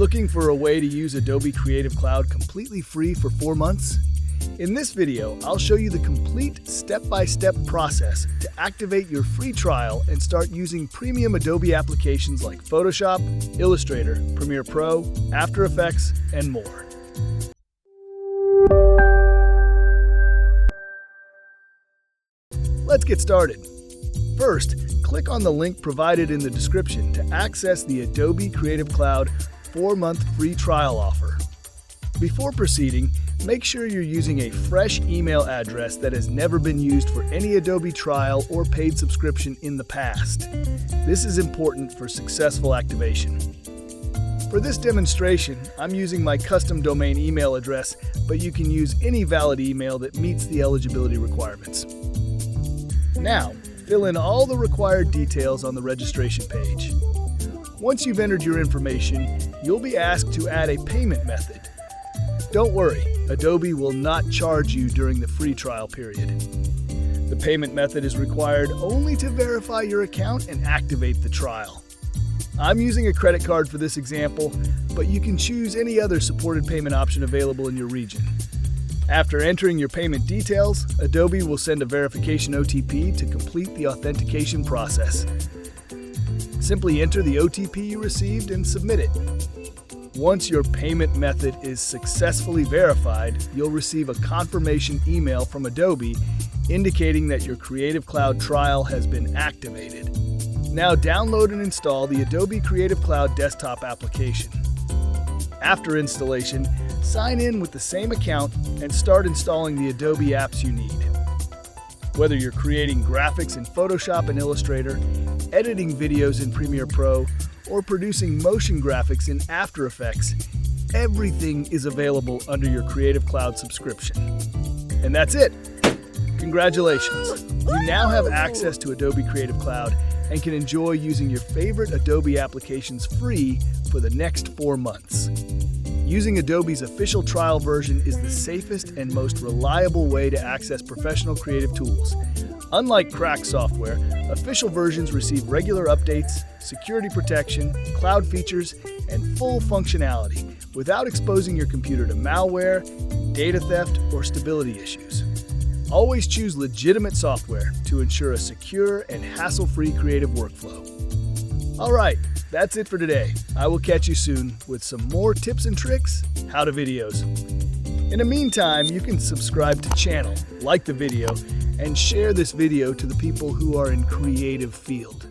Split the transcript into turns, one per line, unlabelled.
Looking for a way to use Adobe Creative Cloud completely free for 4 months? In this video, I'll show you the complete step-by-step process to activate your free trial and start using premium Adobe applications like Photoshop, Illustrator, Premiere Pro, After Effects, and more. Let's get started. First, click on the link provided in the description to access the Adobe Creative Cloud 4-month free trial offer. Before proceeding, make sure you're using a fresh email address that has never been used for any Adobe trial or paid subscription in the past. This is important for successful activation. For this demonstration, I'm using my custom domain email address, but you can use any valid email that meets the eligibility requirements. Now, fill in all the required details on the registration page. Once you've entered your information, you'll be asked to add a payment method. Don't worry, Adobe will not charge you during the free trial period. The payment method is required only to verify your account and activate the trial. I'm using a credit card for this example, but you can choose any other supported payment option available in your region. After entering your payment details, Adobe will send a verification OTP to complete the authentication process. Simply enter the OTP you received and submit it. Once your payment method is successfully verified, you'll receive a confirmation email from Adobe indicating that your Creative Cloud trial has been activated. Now download and install the Adobe Creative Cloud desktop application. After installation, sign in with the same account and start installing the Adobe apps you need. Whether you're creating graphics in Photoshop and Illustrator, editing videos in Premiere Pro, or producing motion graphics in After Effects, everything is available under your Creative Cloud subscription. And that's it! Congratulations! You now have access to Adobe Creative Cloud and can enjoy using your favorite Adobe applications free for the next 4 months. Using Adobe's official trial version is the safest and most reliable way to access professional creative tools. Unlike cracked software, official versions receive regular updates, security protection, cloud features, and full functionality without exposing your computer to malware, data theft, or stability issues. Always choose legitimate software to ensure a secure and hassle-free creative workflow. All right, that's it for today. I will catch you soon with some more tips and tricks, how-to videos. In the meantime, you can subscribe to the channel, like the video, and share this video to the people who are in creative field.